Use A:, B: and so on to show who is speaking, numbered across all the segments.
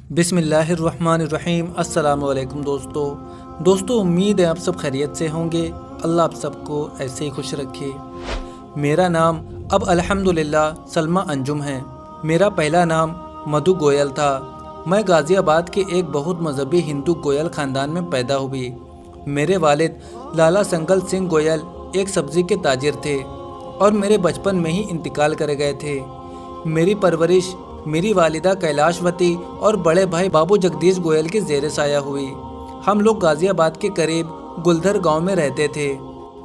A: बिस्मिल्लाहिर्रहमानिर्रहीम। अस्सलामुअलैकुम दोस्तों, उम्मीद है आप सब खैरियत से होंगे। अल्लाह आप सबको ऐसे ही खुश रखे। मेरा नाम अब अल्हम्दुलिल्लाह सलमा अंजुम है। मेरा पहला नाम मधु गोयल था। मैं गाज़ियाबाद के एक बहुत मजहबी हिंदू गोयल ख़ानदान में पैदा हुई। मेरे वालिद लाला संगल सिंह गोयल एक सब्ज़ी के ताजिर थे और मेरे बचपन में ही इंतकाल कर गए थे। मेरी परवरिश मेरी वालिदा कैलाशवती और बड़े भाई बाबू जगदीश गोयल के ज़ेर साया हुई। हम लोग गाज़ियाबाद के करीब गुलधर गांव में रहते थे।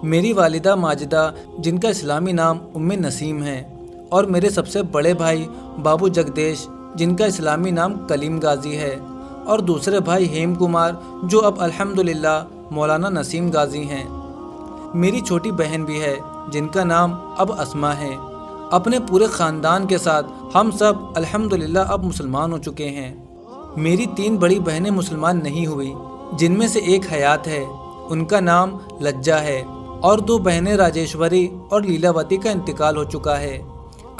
A: मेरी वालिदा माजिदा, जिनका इस्लामी नाम उम्मे नसीम है, और मेरे सबसे बड़े भाई बाबू जगदीश, जिनका इस्लामी नाम कलीम गाजी है, और दूसरे भाई हेम कुमार, जो अब अल्हम्दुलिल्लाह मौलाना नसीम गाजी हैं। मेरी छोटी बहन भी है, जिनका नाम अब अस्मा है। अपने पूरे ख़ानदान के साथ हम सब अल्हम्दुलिल्लाह अब मुसलमान हो चुके हैं। मेरी 3 बड़ी बहनें मुसलमान नहीं हुई, जिनमें से एक हयात है, उनका नाम लज्जा है, और 2 बहनें राजेश्वरी और लीलावती का इंतकाल हो चुका है।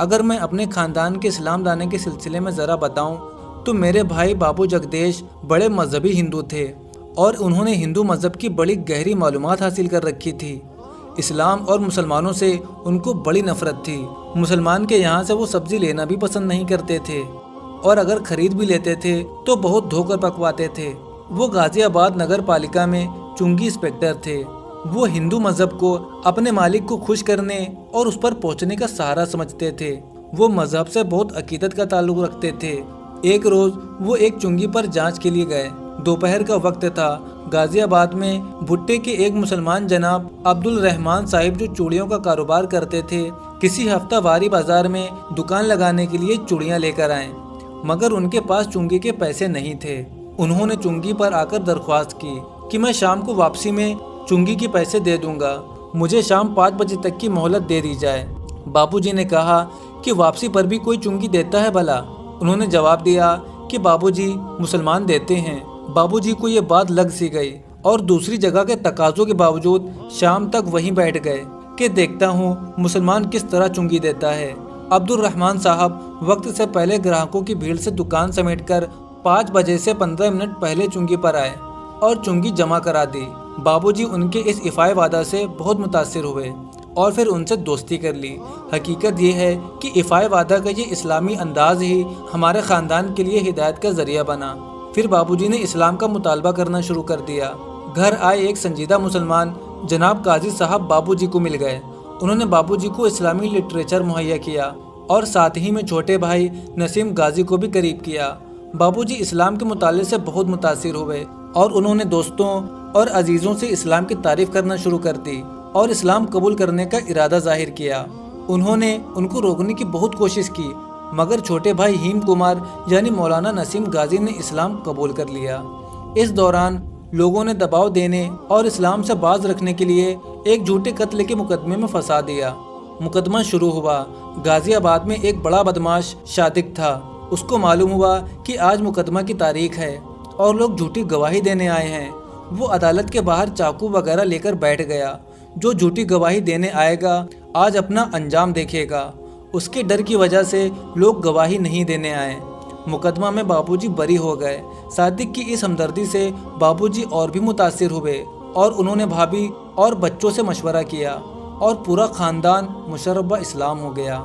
A: अगर मैं अपने ख़ानदान के इस्लाम लाने के सिलसिले में ज़रा बताऊं, तो मेरे भाई बाबू जगदीश बड़े मजहबी हिंदू थे और उन्होंने हिंदू मज़हब की बड़ी गहरी मालूमात हासिल कर रखी थी। इस्लाम और मुसलमानों से उनको बड़ी नफ़रत थी। मुसलमान के यहाँ से वो सब्ज़ी लेना भी पसंद नहीं करते थे, और अगर ख़रीद भी लेते थे तो बहुत धोकर पकवाते थे। वो गाज़ियाबाद नगर पालिका में चुंगी इंस्पेक्टर थे। वो हिंदू मज़हब को अपने मालिक को खुश करने और उस पर पहुँचने का सहारा समझते थे। वो मज़हब से बहुत अकीदत का ताल्लुक़ रखते थे। एक रोज़ वो एक चुंगी पर जाँच के लिए गए। दोपहर का वक्त था। गाज़ियाबाद में भुट्टे के एक मुसलमान जनाब अब्दुल रहमान साहिब, जो चूड़ियों का कारोबार करते थे, किसी हफ्तावारी बाजार में दुकान लगाने के लिए चूड़ियाँ लेकर आए, मगर उनके पास चुंगी के पैसे नहीं थे। उन्होंने चुंगी पर आकर दरख्वास्त की कि मैं शाम को वापसी में चुंगी के पैसे दे दूंगा, मुझे शाम 5 बजे तक की मोहलत दे दी जाए। बाबूजी ने कहा कि वापसी पर भी कोई चुंगी देता है भला? उन्होंने जवाब दिया कि बाबूजी, मुसलमान देते हैं। बाबूजी को ये बात लग सी गई और दूसरी जगह के तकाज़ों के बावजूद शाम तक वहीं बैठ गए कि देखता हूँ मुसलमान किस तरह चुंगी देता है। अब्दुल रहमान साहब वक्त से पहले ग्राहकों की भीड़ से दुकान समेटकर 5 बजे से 15 मिनट पहले चुंगी पर आए और चुंगी जमा करा दी। बाबूजी उनके इस इफ़ाए वादा से बहुत मुतासिर हुए और फिर उनसे दोस्ती कर ली। हकीकत ये है कि इफ़ाए वादा का ये इस्लामी अंदाज़ ही हमारे ख़ानदान के लिए हिदायत का ज़रिया बना। फिर बाबूजी ने इस्लाम का मुतालबा करना शुरू कर दिया। घर आए एक संजीदा मुसलमान जनाब काजी साहब बाबूजी को मिल गए। उन्होंने बाबूजी को इस्लामी लिटरेचर मुहैया किया और साथ ही में छोटे भाई नसीम गाजी को भी करीब किया। बाबूजी इस्लाम के मुताले से बहुत मुतासिर हुए और उन्होंने दोस्तों और अजीज़ों से इस्लाम की तारीफ़ करना शुरू कर दी और इस्लाम कबूल करने का इरादा ज़ाहिर किया। उन्होंने उनको रोकने की बहुत कोशिश की, मगर छोटे भाई हेम कुमार यानी मौलाना नसीम गाजी ने इस्लाम कबूल कर लिया। इस दौरान लोगों ने दबाव देने और इस्लाम से बाज रखने के लिए एक झूठे कत्ल के मुकदमे में फंसा दिया। मुकदमा शुरू हुआ। गाज़ियाबाद में एक बड़ा बदमाश शादिक था। उसको मालूम हुआ कि आज मुकदमा की तारीख है और लोग झूठी गवाही देने आए हैं। वो अदालत के बाहर चाकू वगैरह लेकर बैठ गया। जो झूठी गवाही देने आएगा आज अपना अंजाम देखेगा। उसके डर की वजह से लोग गवाही नहीं देने आए। मुकदमा में बाबूजी बरी हो गए। सादिक की इस हमदर्दी से बाबूजी और भी मुतासिर हुए और उन्होंने भाभी और बच्चों से मशवरा किया और पूरा ख़ानदान मुशर्रफ इस्लाम हो गया।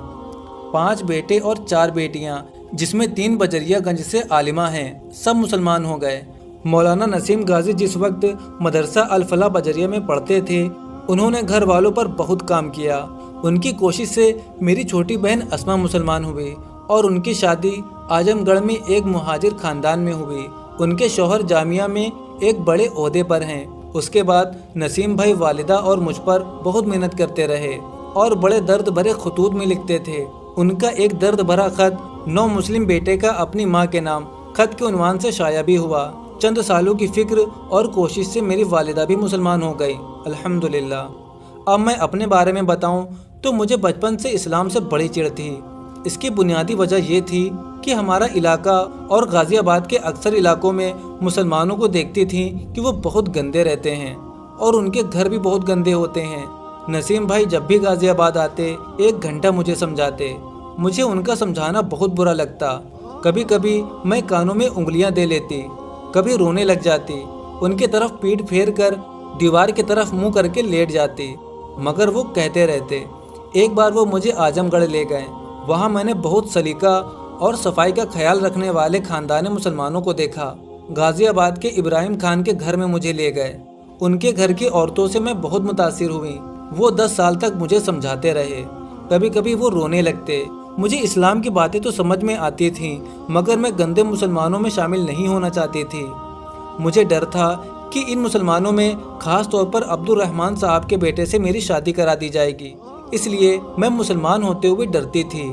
A: 5 बेटे और 4 बेटियां, जिसमें 3 बजरियागंज से आलिमा हैं, सब मुसलमान हो गए। मौलाना नसीम गाजी जिस वक्त मदरसा अल फलाह बजरिया में पढ़ते थे, उन्होंने घर वालों पर बहुत काम किया। उनकी कोशिश से मेरी छोटी बहन अस्मा मुसलमान हुई और उनकी शादी आजमगढ़ में एक मुहाजिर ख़ानदान में हुई। उनके शौहर जामिया में एक बड़े ओहदे पर हैं। उसके बाद नसीम भाई वालिदा और मुझ पर बहुत मेहनत करते रहे और बड़े दर्द भरे खतूत में लिखते थे। उनका एक दर्द भरा ख़त 9 मुस्लिम बेटे का अपनी माँ के नाम ख़त के उन्वान से शाया भी हुआ। चंद सालों की फ़िक्र और कोशिश से मेरी वालिदा भी मुसलमान हो गई, अल्हम्दुलिल्लाह। अब मैं अपने बारे में बताऊं तो मुझे बचपन से इस्लाम से बड़ी चिढ़ थी। इसकी बुनियादी वजह ये थी कि हमारा इलाका और गाज़ियाबाद के अक्सर इलाकों में मुसलमानों को देखती थी कि वो बहुत गंदे रहते हैं और उनके घर भी बहुत गंदे होते हैं। नसीम भाई जब भी गाज़ियाबाद आते 1 घंटा मुझे समझाते। मुझे उनका समझाना बहुत बुरा लगता। کبھی کبھی میں کانوں میں انگلیاں دے لیتی، کبھی رونے لگ جاتی، ان کی طرف پیٹھ پھیر کر دیوار کی طرف منہ کر کے لیٹ جاتی، مگر وہ کہتے رہتے۔ ایک بار وہ مجھے اعظم گڑھ لے گئے۔ وہاں میں نے بہت سلیقہ اور صفائی کا خیال رکھنے والے خاندان مسلمانوں کو دیکھا۔ غازی آباد کے ابراہیم خان کے گھر میں مجھے لے گئے۔ ان کے گھر کی عورتوں سے میں بہت متاثر ہوئی۔ وہ 10 سال تک مجھے سمجھاتے رہے۔ کبھی کبھی وہ رونے لگتے۔ مجھے اسلام کی باتیں تو سمجھ میں آتی تھیں، مگر میں گندے مسلمانوں میں شامل نہیں ہونا چاہتی تھی۔ مجھے ڈر تھا کہ ان مسلمانوں میں خاص طور پر عبد الرحمن صاحب کے بیٹے سے میری شادی کرا دی جائے گی، اس لیے میں مسلمان ہوتے ہوئے ڈرتی تھی۔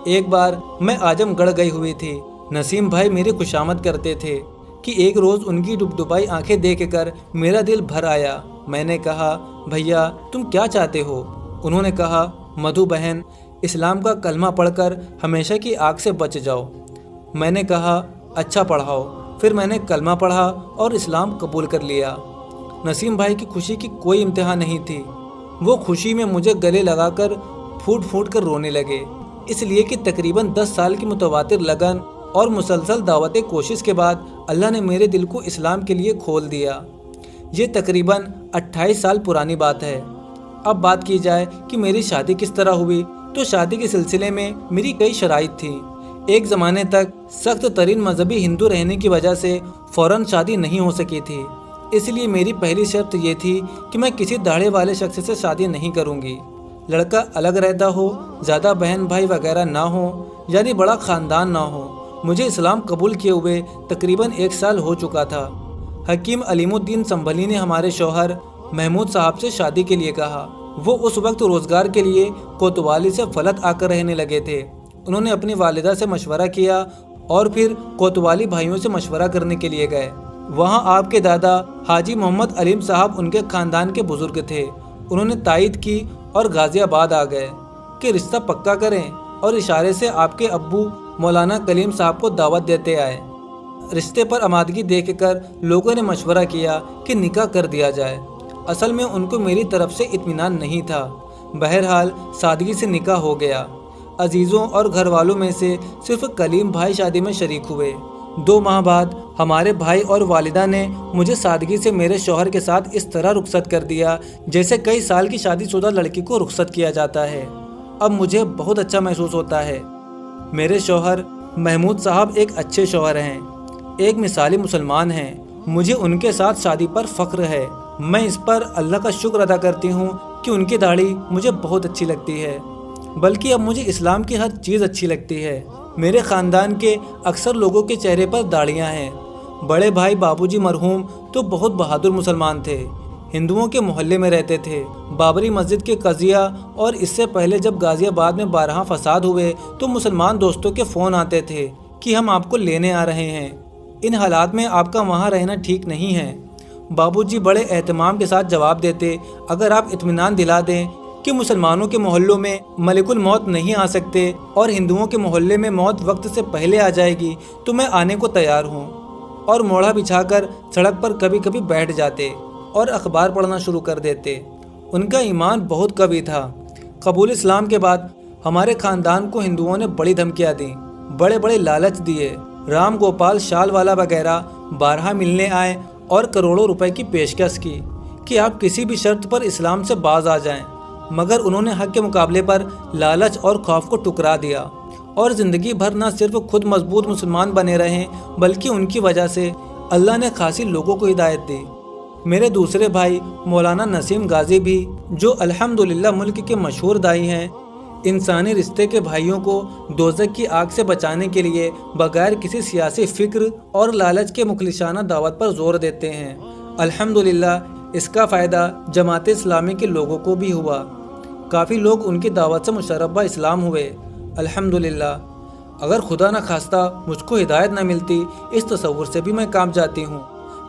A: ایک بار میں اعظم گڑھ گئی ہوئی تھی۔ نسیم بھائی میری خوشامد کرتے تھے کہ ایک روز ان کی ڈبڈبائی آنکھیں دیکھ کر میرا دل بھر آیا۔ میں نے کہا، بھیا تم کیا چاہتے ہو؟ انہوں نے کہا، مدھو بہن، اسلام کا کلمہ پڑھ کر ہمیشہ کی آگ سے بچ جاؤ۔ میں نے کہا، اچھا پڑھاؤ۔ پھر میں نے کلمہ پڑھا اور اسلام قبول کر لیا۔ نسیم بھائی کی خوشی کی کوئی انتہا نہیں تھی۔ وہ خوشی میں مجھے گلے لگا کر پھوٹ پھوٹ کر رونے لگے، اس لیے کہ تقریباً 10 سال کی متواتر لگن اور مسلسل دعوت کوشش کے بعد اللہ نے میرے دل کو اسلام کے لیے کھول دیا۔ یہ تقریباً 28 سال پرانی بات ہے۔ اب بات کی جائے کہ میری شادی کس طرح ہوئی، تو شادی کے سلسلے میں میری کئی شرائط تھیں۔ ایک زمانے تک سخت ترین مذہبی ہندو رہنے کی وجہ سے فوراً شادی نہیں ہو سکی تھی، اس لیے میری پہلی شرط یہ تھی کہ میں کسی داڑھی والے شخص سے شادی نہیں کروں گی۔ لڑکا الگ رہتا ہو، زیادہ بہن بھائی وغیرہ نہ ہو، یعنی بڑا خاندان نہ ہو۔ مجھے اسلام قبول کیے ہوئے تقریباً 1 سال ہو چکا تھا۔ حکیم علیم الدین سنبھلی نے ہمارے شوہر محمود صاحب سے شادی کے لیے کہا۔ وہ اس وقت روزگار کے لیے کوتوالی سے فلت آ کر رہنے لگے تھے۔ انہوں نے اپنی والدہ سے مشورہ کیا اور پھر کوتوالی بھائیوں سے مشورہ کرنے کے لیے گئے۔ وہاں آپ کے دادا حاجی محمد علیم صاحب ان کے خاندان کے بزرگ تھے۔ انہوں نے تائید کی اور غازی آباد آ گئے کہ رشتہ پکا کریں، اور اشارے سے آپ کے ابو مولانا کلیم صاحب کو دعوت دیتے آئے۔ رشتے پر آمادگی دیکھ کر لوگوں نے مشورہ کیا کہ نکاح کر دیا جائے۔ اصل میں ان کو میری طرف سے اطمینان نہیں تھا۔ بہرحال سادگی سے نکاح ہو گیا۔ عزیزوں اور گھر والوں میں سے صرف کلیم بھائی شادی میں شریک ہوئے۔ 2 ماہ بعد ہمارے بھائی اور والدہ نے مجھے سادگی سے میرے شوہر کے ساتھ اس طرح رخصت کر دیا جیسے کئی سال کی شادی شدہ لڑکی کو رخصت کیا جاتا ہے۔ اب مجھے بہت اچھا محسوس ہوتا ہے۔ میرے شوہر محمود صاحب ایک اچھے شوہر ہیں، ایک مثالی مسلمان ہیں۔ مجھے ان کے ساتھ شادی پر فخر ہے۔ میں اس پر اللہ کا شکر ادا کرتی ہوں کہ ان کی داڑھی مجھے بہت اچھی لگتی ہے، بلکہ اب مجھے اسلام کی ہر چیز اچھی لگتی ہے۔ میرے خاندان کے اکثر لوگوں کے چہرے پر داڑھیاں ہیں۔ بڑے بھائی بابو جی مرحوم تو بہت بہادر مسلمان تھے، ہندوؤں کے محلے میں رہتے تھے۔ بابری مسجد کے قضیہ اور اس سے پہلے جب غازی آباد میں بارہا فساد ہوئے تو مسلمان دوستوں کے فون آتے تھے کہ ہم آپ کو لینے آ رہے ہیں، ان حالات میں آپ کا وہاں رہنا ٹھیک نہیں ہے۔ بابو جی بڑے اہتمام کے ساتھ جواب دیتے، اگر آپ اطمینان دلا دیں کہ مسلمانوں کے محلوں میں ملک الموت نہیں آ سکتے اور ہندوؤں کے محلے میں موت وقت سے پہلے آ جائے گی تو میں آنے کو تیار ہوں۔ اور موڑا بچھا کر سڑک پر کبھی کبھی بیٹھ جاتے اور اخبار پڑھنا شروع کر دیتے۔ ان کا ایمان بہت قوی تھا۔ قبول اسلام کے بعد ہمارے خاندان کو ہندوؤں نے بڑی دھمکیاں دیں، بڑے بڑے لالچ دیے۔ رام گوپال شال والا وغیرہ بارہا ملنے آئے اور کروڑوں روپے کی پیشکش کی کہ آپ کسی بھی شرط پر اسلام سے باز آ جائیں، مگر انہوں نے حق کے مقابلے پر لالچ اور خوف کو ٹکرا دیا اور زندگی بھر نہ صرف خود مضبوط مسلمان بنے رہے بلکہ ان کی وجہ سے اللہ نے خاصی لوگوں کو ہدایت دی۔ میرے دوسرے بھائی مولانا نسیم غازی بھی، جو الحمدللہ ملک کے مشہور داعی ہیں، انسانی رشتے کے بھائیوں کو دوزخ کی آگ سے بچانے کے لیے بغیر کسی سیاسی فکر اور لالچ کے مخلصانہ دعوت پر زور دیتے ہیں۔ الحمدللہ اس کا فائدہ جماعت اسلامی کے لوگوں کو بھی ہوا۔ کافی لوگ ان کی دعوت سے مشربہ اسلام ہوئے۔ الحمدللہ اگر خدا نہ خواستہ مجھ کو ہدایت نہ ملتی، اس تصور سے بھی میں کانپ جاتی ہوں۔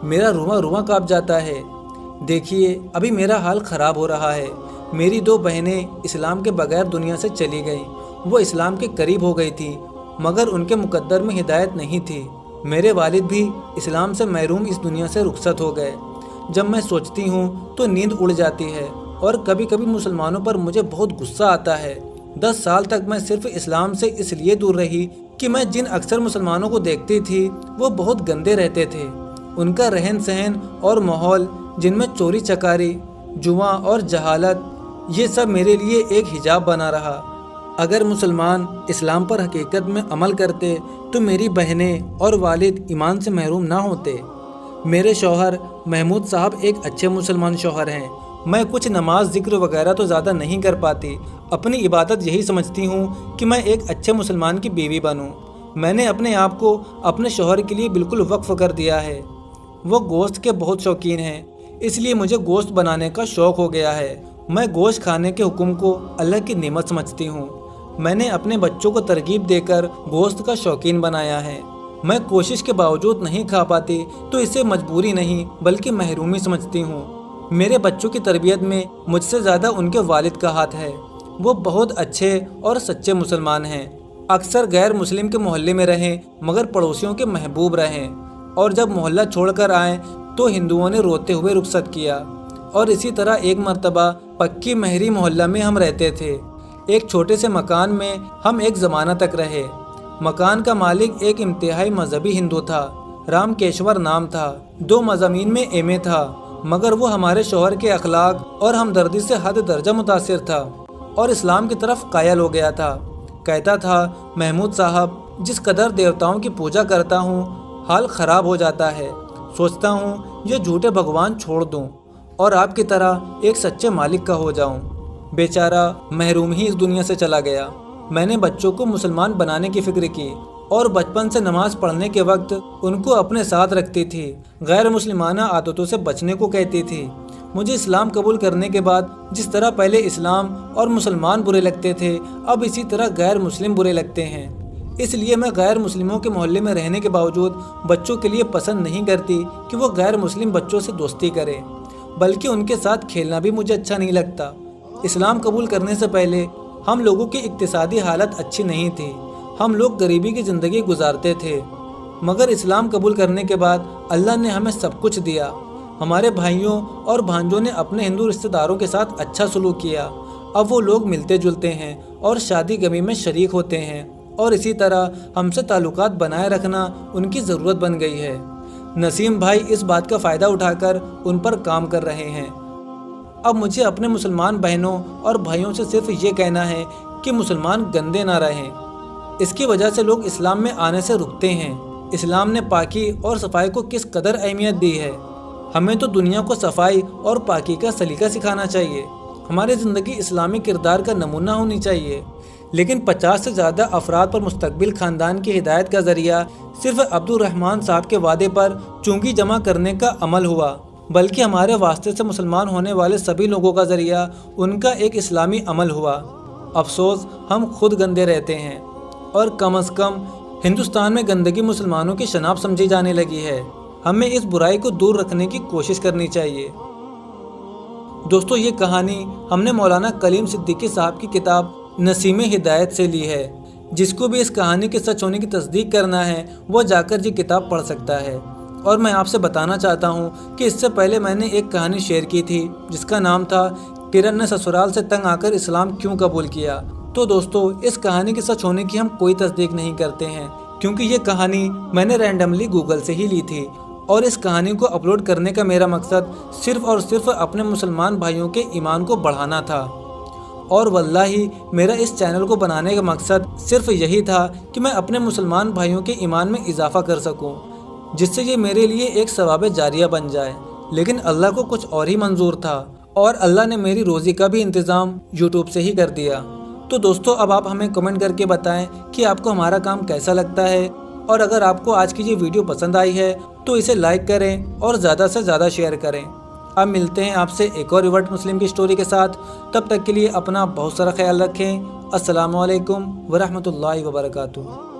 A: میرا رواں رواں کانپ جاتا ہے۔ دیکھیے ابھی میرا حال خراب ہو رہا ہے۔ میری 2 بہنیں اسلام کے بغیر دنیا سے چلی گئیں۔ وہ اسلام کے قریب ہو گئی تھیں، مگر ان کے مقدر میں ہدایت نہیں تھی۔ میرے والد بھی اسلام سے محروم اس دنیا سے رخصت ہو گئے۔ جب میں سوچتی ہوں تو نیند اڑ جاتی ہے اور کبھی کبھی مسلمانوں پر مجھے بہت غصہ آتا ہے۔ 10 سال تک میں صرف اسلام سے اس لیے دور رہی کہ میں जिन अक्सर मुसलमानों को देखती थी वो बहुत गंदे रहते थे। उनका रहन सहन और माहौल जिनमें चोरी चकारी, जुआ और जहालत, ये सब मेरे लिए एक हिजाब बना रहा। अगर मुसलमान इस्लाम पर हकीकत में अमल करते तो मेरी बहनें और वालिद ईमान से महरूम ना होते। मेरे शौहर महमूद साहब एक अच्छे मुसलमान शौहर हैं। मैं कुछ नमाज ज़िक्र वगैरह तो ज़्यादा नहीं कर पाती। अपनी इबादत यही समझती हूँ कि मैं एक अच्छे मुसलमान की बीवी बनूँ। मैंने अपने आप को अपने शौहर के लिए बिल्कुल वक्फ कर दिया है। वो गोश्त के बहुत शौकीन हैं, इसलिए मुझे गोश्त बनाने का शौक़ हो गया है। मैं गोश्त खाने के हुक्म को अल्लाह की नेमत समझती हूँ। मैंने अपने बच्चों को तरगीब देकर गोश्त का शौकीन बनाया है। मैं कोशिश के बावजूद नहीं खा पाती तो इसे मजबूरी नहीं बल्कि महरूमी समझती हूँ। मेरे बच्चों की तरबियत में मुझसे ज़्यादा उनके वालिद का हाथ है। वो बहुत अच्छे और सच्चे मुसलमान हैं। अक्सर गैर मुस्लिम के मोहल्ले में रहें मगर पड़ोसियों के महबूब रहें, और जब मोहल्ला छोड़कर आएँ तो हिंदुओं ने रोते हुए रुखसत किया। और इसी तरह एक मर्तबा पक्की महरी मोहल्ला में हम रहते थे। एक छोटे से मकान में हम एक ज़माना तक रहे। मकान का मालिक एक इंतहाई मजहबी हिंदू था। रामकेश्वर नाम था। 2 मज़ामीन में एमए था, मगर वो हमारे शौहर के अखलाक और हमदर्दी से हद दर्जा मुतासिर था और इस्लाम की तरफ कायल हो गया था। कहता था, महमूद साहब, जिस कदर देवताओं की पूजा करता हूँ हाल ख़राब हो जाता है। सोचता हूँ ये झूठे भगवान छोड़ दूँ और आपकी तरह एक सच्चे मालिक का हो जाऊँ। बेचारा महरूम ही इस दुनिया से चला गया। मैंने बच्चों को मुसलमान बनाने की फ़िक्र की और बचपन से नमाज पढ़ने के वक्त उनको अपने साथ रखती थी। गैर मुस्लिमाना आदतों से बचने को कहती थी। मुझे इस्लाम कबूल करने के बाद जिस तरह पहले इस्लाम और मुसलमान बुरे लगते थे, अब इसी तरह गैर मुस्लिम बुरे लगते हैं। इसलिए मैं गैर मुस्लिमों के मोहल्ले में रहने के बावजूद बच्चों के लिए पसंद नहीं करती कि वो गैर मुस्लिम बच्चों से दोस्ती करें, बल्कि उनके साथ खेलना भी मुझे अच्छा नहीं लगता। इस्लाम कबूल करने से पहले हम लोगों की इक्तिसादी हालत अच्छी नहीं थी। हम लोग गरीबी की ज़िंदगी गुजारते थे, मगर इस्लाम कबूल करने के बाद अल्लाह ने हमें सब कुछ दिया। हमारे भाइयों और भांजों ने अपने हिंदू रिश्तेदारों के साथ अच्छा सलूक किया। अब वो लोग मिलते जुलते हैं और शादी गमी में शरीक होते हैं, और इसी तरह हमसे ताल्लुकात बनाए रखना उनकी ज़रूरत बन गई है। नसीम भाई इस बात का फ़ायदा उठाकर उन पर काम कर रहे हैं। अब मुझे अपने मुसलमान बहनों और भाइयों से सिर्फ ये कहना है कि मुसलमान गंदे ना रहें। इसकी वजह से लोग इस्लाम में आने से रुकते हैं। इस्लाम ने पाकी और सफाई को किस कदर अहमियत दी है। हमें तो दुनिया को सफाई और पाकी का सलीका सिखाना चाहिए। हमारी ज़िंदगी इस्लामी किरदार का नमूना होनी चाहिए। लेकिन 50 से ज़्यादा अफराद पर मुस्तकबिल ख़ानदान की हिदायत का ज़रिया सिर्फ अब्दुर्रहमान साहब के वादे पर चुंगी जमा करने का अमल हुआ, बल्कि हमारे वास्ते से मुसलमान होने वाले सभी लोगों का ज़रिया उनका एक इस्लामी अमल हुआ। अफसोस हम खुद गंदे रहते हैं, और कम अज़ कम हिंदुस्तान में गंदगी मुसलमानों की शनाब समझी जाने लगी है। हमें इस बुराई को दूर रखने की कोशिश करनी चाहिए। दोस्तों, ये कहानी हमने मौलाना कलीम सिद्दीकी साहब की किताब नसीमे हिदायत से ली है। जिसको भी इस कहानी के सच होने की तस्दीक करना है वो जाकर ये किताब पढ़ सकता है। और मैं आपसे बताना चाहता हूँ कि इससे पहले मैंने एक कहानी शेयर की थी जिसका नाम था किरण ने ससुराल से तंग आकर इस्लाम क्यों कबूल किया। तो दोस्तों, इस कहानी के सच होने की हम कोई तस्दीक नहीं करते हैं, क्योंकि ये कहानी मैंने रैंडमली गूगल से ही ली थी, और इस कहानी को अपलोड करने का मेरा मकसद सिर्फ़ और सिर्फ अपने मुसलमान भाइयों के ईमान को बढ़ाना था। और वल्लाही मेरा इस चैनल को बनाने का मकसद सिर्फ यही था कि मैं अपने मुसलमान भाइयों के ईमान में इजाफ़ा कर सकूं, जिससे ये मेरे लिए एक सवाब जारिया बन जाए। लेकिन अल्लाह को कुछ और ही मंजूर था, और अल्लाह ने मेरी रोज़ी का भी इंतज़ाम यूट्यूब से ही कर दिया। तो दोस्तों, अब आप हमें कमेंट करके बताएं कि आपको हमारा काम कैसा लगता है, और अगर आपको आज की ये वीडियो पसंद आई है तो इसे लाइक करें और ज़्यादा से ज़्यादा शेयर करें। अब मिलते हैं आपसे एक और रिवर्ट मुस्लिम की स्टोरी के साथ। तब तक के लिए अपना बहुत सारा ख्याल रखें। अस्सलामु अलैकुम वरहमतुल्लाहि वबरकातुहू।